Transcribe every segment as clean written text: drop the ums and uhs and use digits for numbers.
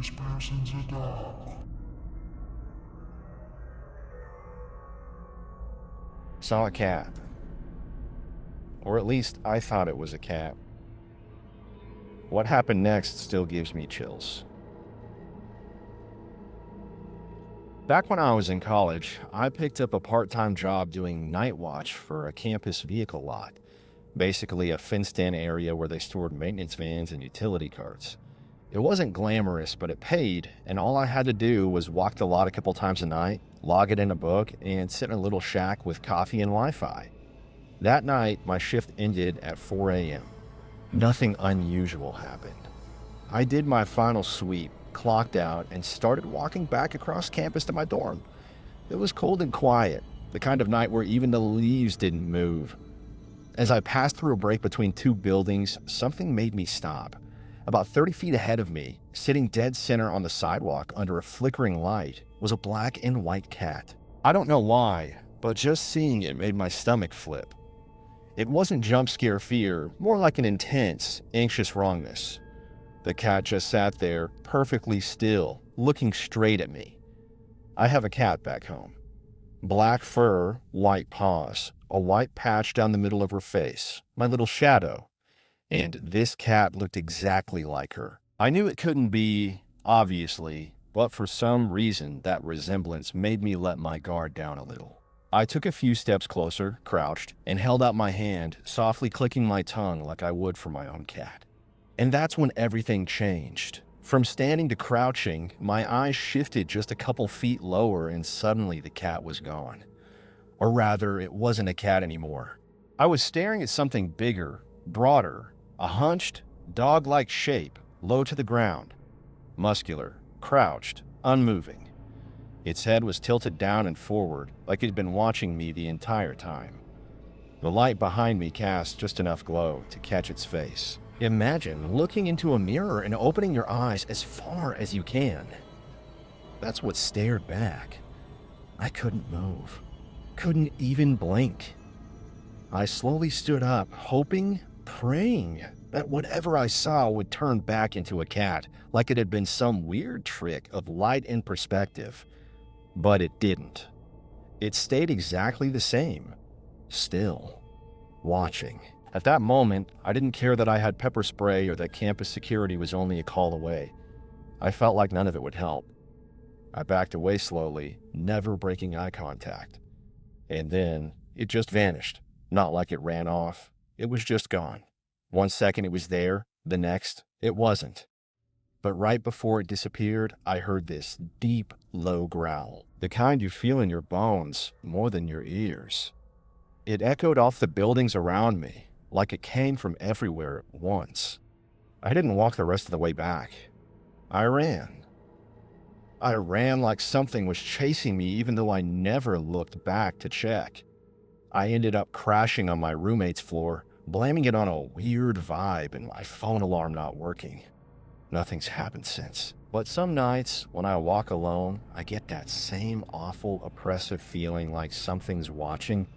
This person's a dog. Saw a cat. Or at least I thought it was a cat. What happened next still gives me chills. Back when I was in college, I picked up a part-time job doing night watch for a campus vehicle lot, basically a fenced-in area where they stored maintenance vans and utility carts. It wasn't glamorous, but it paid, and all I had to do was walk the lot a couple times a night, log it in a book, and sit in a little shack with coffee and Wi-Fi. That night, my shift ended at 4 a.m. Nothing unusual happened. I did my final sweep, clocked out, and started walking back across campus to my dorm. It was cold and quiet, the kind of night where even the leaves didn't move. As I passed through a break between two buildings, something made me stop. About 30 feet ahead of me, sitting dead center on the sidewalk under a flickering light, was a black and white cat. I don't know why, but just seeing it made my stomach flip. It wasn't jump scare fear, more like an intense, anxious wrongness. The cat just sat there, perfectly still, looking straight at me. I have a cat back home. Black fur, white paws, a white patch down the middle of her face, my little shadow. And this cat looked exactly like her. I knew it couldn't be, obviously, but for some reason that resemblance made me let my guard down a little. I took a few steps closer, crouched, and held out my hand, softly clicking my tongue like I would for my own cat. And that's when everything changed. From standing to crouching, my eyes shifted just a couple feet lower and suddenly the cat was gone. Or rather, it wasn't a cat anymore. I was staring at something bigger, broader, a hunched, dog-like shape, low to the ground. Muscular, crouched, unmoving. Its head was tilted down and forward, like it had been watching me the entire time. The light behind me cast just enough glow to catch its face. Imagine looking into a mirror and opening your eyes as far as you can. That's what stared back. I couldn't move. Couldn't even blink. I slowly stood up, hoping, praying that whatever I saw would turn back into a cat, like it had been some weird trick of light and perspective. But it didn't. It stayed exactly the same. Still. Watching. At that moment, I didn't care that I had pepper spray or that campus security was only a call away. I felt like none of it would help. I backed away slowly, never breaking eye contact. And then, it just vanished. Not like it ran off. It was just gone. 1 second it was there, the next, it wasn't. But right before it disappeared, I heard this deep, low growl. The kind you feel in your bones more than your ears. It echoed off the buildings around me, like it came from everywhere at once. I didn't walk the rest of the way back. I ran. I ran like something was chasing me even though I never looked back to check. I ended up crashing on my roommate's floor, blaming it on a weird vibe and my phone alarm not working. Nothing's happened since. But some nights, when I walk alone, I get that same awful, oppressive feeling like something's watching,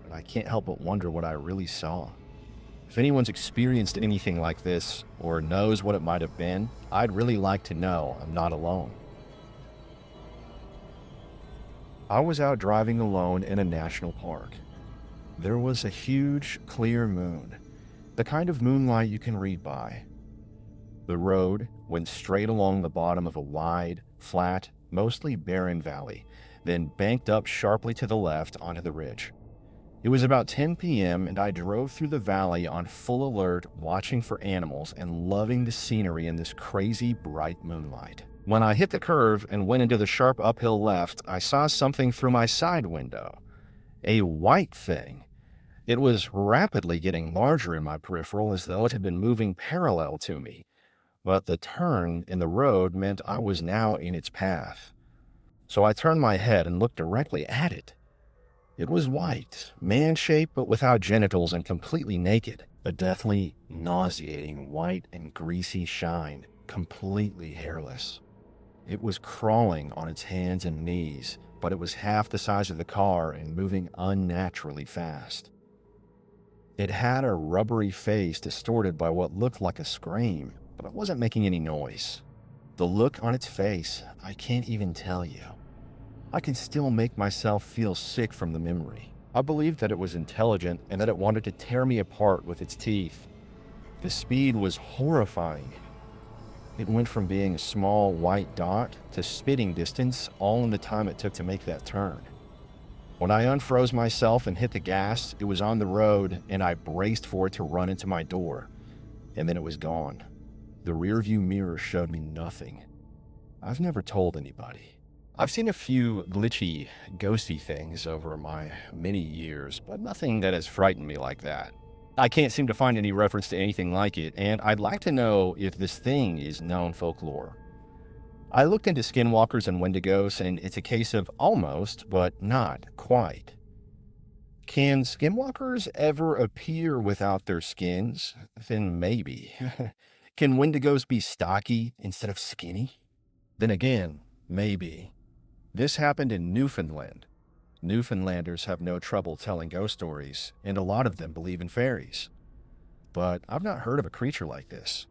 and I can't help but wonder what I really saw. If anyone's experienced anything like this, or knows what it might have been, I'd really like to know I'm not alone. I was out driving alone in a national park. There was a huge, clear moon, the kind of moonlight you can read by. The road went straight along the bottom of a wide, flat, mostly barren valley, then banked up sharply to the left onto the ridge. It was about 10 p.m. and I drove through the valley on full alert, watching for animals and loving the scenery in this crazy bright moonlight. When I hit the curve and went into the sharp uphill left, I saw something through my side window. A white thing. It was rapidly getting larger in my peripheral as though it had been moving parallel to me. But the turn in the road meant I was now in its path. So I turned my head and looked directly at it. It was white, man-shaped but without genitals and completely naked. A deathly, nauseating white and greasy shine, completely hairless. It was crawling on its hands and knees, but it was half the size of the car and moving unnaturally fast. It had a rubbery face distorted by what looked like a scream, but it wasn't making any noise. The look on its face, I can't even tell you. I can still make myself feel sick from the memory. I believed that it was intelligent and that it wanted to tear me apart with its teeth. The speed was horrifying. It went from being a small white dot to spitting distance, all in the time it took to make that turn. When I unfroze myself and hit the gas, it was on the road, and I braced for it to run into my door. And then it was gone. The rearview mirror showed me nothing. I've never told anybody. I've seen a few glitchy, ghosty things over my many years, but nothing that has frightened me like that. I can't seem to find any reference to anything like it, and I'd like to know if this thing is known folklore. I looked into skinwalkers and wendigos, and it's a case of almost, but not quite. Can skinwalkers ever appear without their skins? Then maybe. Can wendigos be stocky instead of skinny? Then again, maybe. This happened in Newfoundland. Newfoundlanders have no trouble telling ghost stories, and a lot of them believe in fairies. But I've not heard of a creature like this.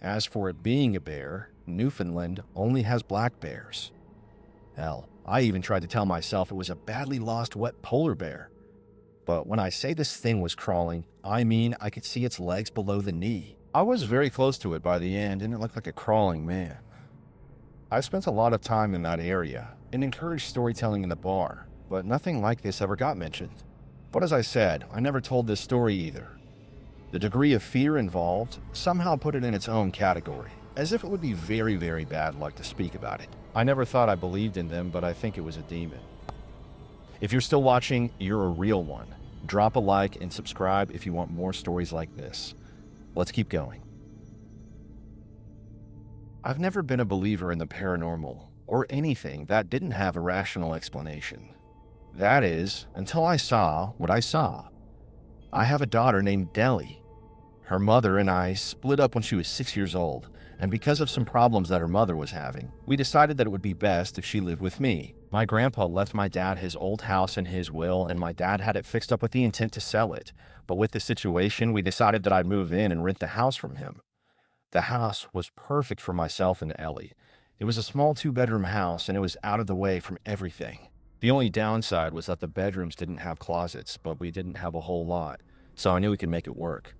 As for it being a bear, Newfoundland only has black bears. Hell, I even tried to tell myself it was a badly lost wet polar bear. But when I say this thing was crawling, I mean I could see its legs below the knee. I was very close to it by the end, and it looked like a crawling man. I spent a lot of time in that area and encouraged storytelling in the bar, but nothing like this ever got mentioned. But as I said, I never told this story either. The degree of fear involved somehow put it in its own category, as if it would be very, very bad luck to speak about it. I never thought I believed in them, but I think it was a demon. If you're still watching, you're a real one. Drop a like and subscribe if you want more stories like this. Let's keep going. I've never been a believer in the paranormal or anything that didn't have a rational explanation. That is, until I saw what I saw. I have a daughter named Deli. Her mother and I split up when she was 6 years old, and because of some problems that her mother was having, we decided that it would be best if she lived with me. My grandpa left my dad his old house in his will, and my dad had it fixed up with the intent to sell it. But with the situation, we decided that I'd move in and rent the house from him. The house was perfect for myself and Ellie. It was a small 2-bedroom house, and it was out of the way from everything. The only downside was that the bedrooms didn't have closets, but we didn't have a whole lot, so I knew we could make it work.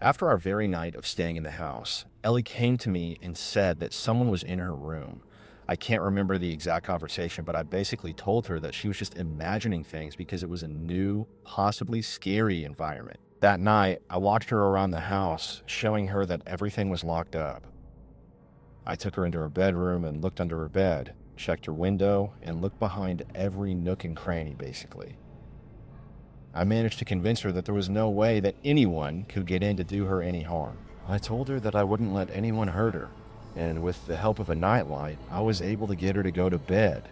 After our very night of staying in the house, Ellie came to me and said that someone was in her room. I can't remember the exact conversation, but I basically told her that she was just imagining things because it was a new, possibly scary environment. That night, I watched her around the house, showing her that everything was locked up. I took her into her bedroom and looked under her bed, checked her window, and looked behind every nook and cranny, basically. I managed to convince her that there was no way that anyone could get in to do her any harm. I told her that I wouldn't let anyone hurt her, and with the help of a nightlight, I was able to get her to go to bed.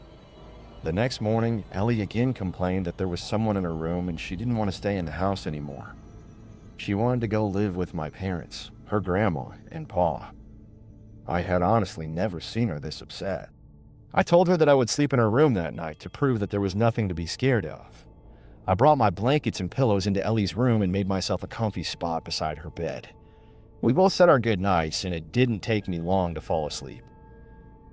The next morning, Ellie again complained that there was someone in her room and she didn't want to stay in the house anymore. She wanted to go live with my parents, her grandma, and Pa. I had honestly never seen her this upset. I told her that I would sleep in her room that night to prove that there was nothing to be scared of. I brought my blankets and pillows into Ellie's room and made myself a comfy spot beside her bed. We both said our good nights, and it didn't take me long to fall asleep.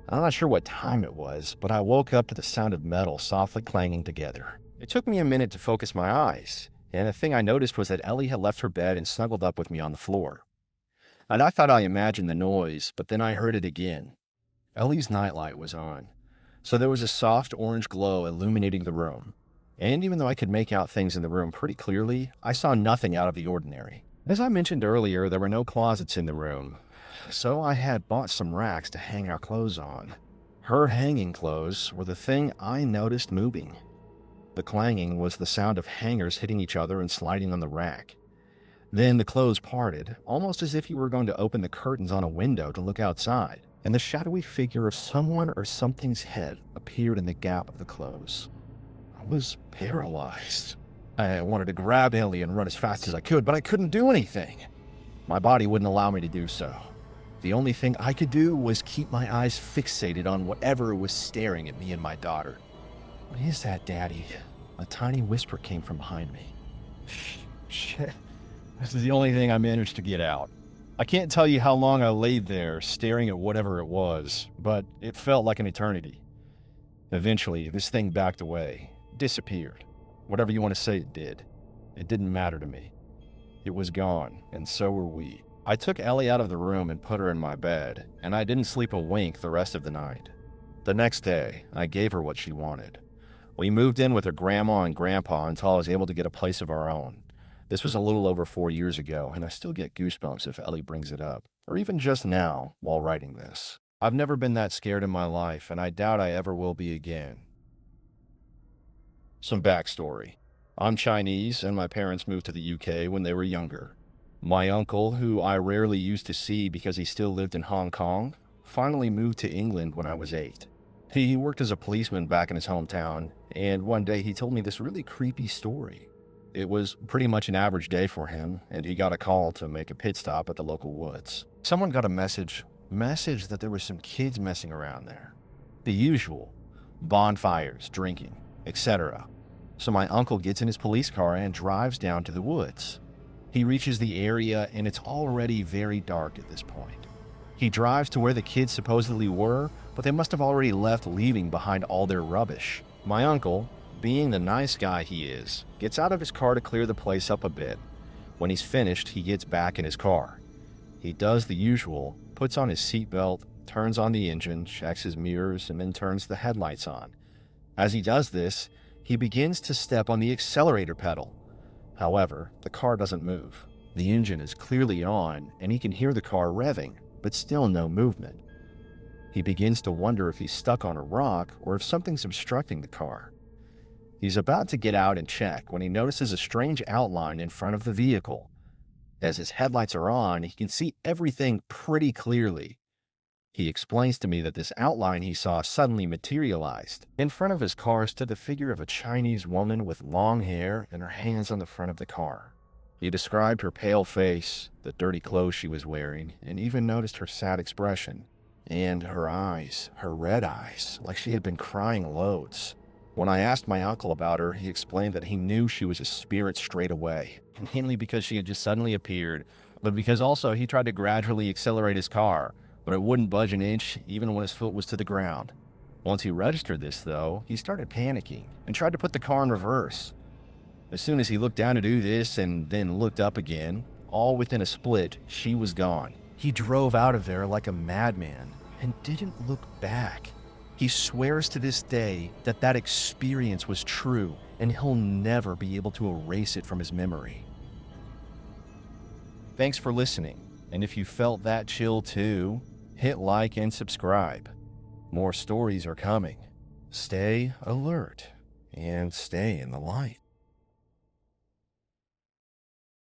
I'm not sure what time it was, but I woke up to the sound of metal softly clanging together. It took me a minute to focus my eyes, and the thing I noticed was that Ellie had left her bed and snuggled up with me on the floor. And I thought I imagined the noise, but then I heard it again. Ellie's nightlight was on, so there was a soft orange glow illuminating the room. And even though I could make out things in the room pretty clearly, I saw nothing out of the ordinary. As I mentioned earlier, there were no closets in the room, so I had bought some racks to hang our clothes on. Her hanging clothes were the thing I noticed moving. The clanging was the sound of hangers hitting each other and sliding on the rack. Then the clothes parted, almost as if you were going to open the curtains on a window to look outside, and the shadowy figure of someone or something's head appeared in the gap of the clothes. I was paralyzed. I wanted to grab Ellie and run as fast as I could, but I couldn't do anything. My body wouldn't allow me to do so. The only thing I could do was keep my eyes fixated on whatever was staring at me and my daughter. "What is that, Daddy?" A tiny whisper came from behind me. Shit. This is the only thing I managed to get out. I can't tell you how long I laid there staring at whatever it was, but it felt like an eternity. Eventually, this thing backed away, disappeared. Whatever you want to say it did. It didn't matter to me. It was gone, and so were we. I took Ellie out of the room and put her in my bed, and I didn't sleep a wink the rest of the night. The next day, I gave her what she wanted. We moved in with her grandma and grandpa until I was able to get a place of our own. This was a little over 4 years ago, and I still get goosebumps if Ellie brings it up, or even just now while writing this. I've never been that scared in my life, and I doubt I ever will be again. Some backstory. I'm Chinese, and my parents moved to the UK when they were younger. My uncle, who I rarely used to see because he still lived in Hong Kong, finally moved to England when I was 8. He worked as a policeman back in his hometown, and one day he told me this really creepy story. It was pretty much an average day for him, and he got a call to make a pit stop at the local woods. Someone got a message that there were some kids messing around there. The usual. Bonfires, drinking, etc. So my uncle gets in his police car and drives down to the woods. He reaches the area and it's already very dark at this point. He drives to where the kids supposedly were, but they must have already left, leaving behind all their rubbish. My uncle, being the nice guy he is, gets out of his car to clear the place up a bit. When he's finished, he gets back in his car. He does the usual, puts on his seatbelt, turns on the engine, checks his mirrors, and then turns the headlights on. As he does this, he begins to step on the accelerator pedal. However, the car doesn't move. The engine is clearly on, and he can hear the car revving, but still no movement. He begins to wonder if he's stuck on a rock or if something's obstructing the car. He's about to get out and check when he notices a strange outline in front of the vehicle. As his headlights are on, he can see everything pretty clearly. He explains to me that this outline he saw suddenly materialized. In front of his car stood the figure of a Chinese woman with long hair and her hands on the front of the car. He described her pale face, the dirty clothes she was wearing, and even noticed her sad expression. And her eyes, her red eyes, like she had been crying loads. When I asked my uncle about her, he explained that he knew she was a spirit straight away, mainly because she had just suddenly appeared, but because also he tried to gradually accelerate his car, but it wouldn't budge an inch even when his foot was to the ground. Once he registered this, though, he started panicking and tried to put the car in reverse. As soon as he looked down to do this and then looked up again, all within a split, she was gone. He drove out of there like a madman and didn't look back. He swears to this day that that experience was true and he'll never be able to erase it from his memory. Thanks for listening, and if you felt that chill too, hit like and subscribe. More stories are coming. Stay alert and stay in the light.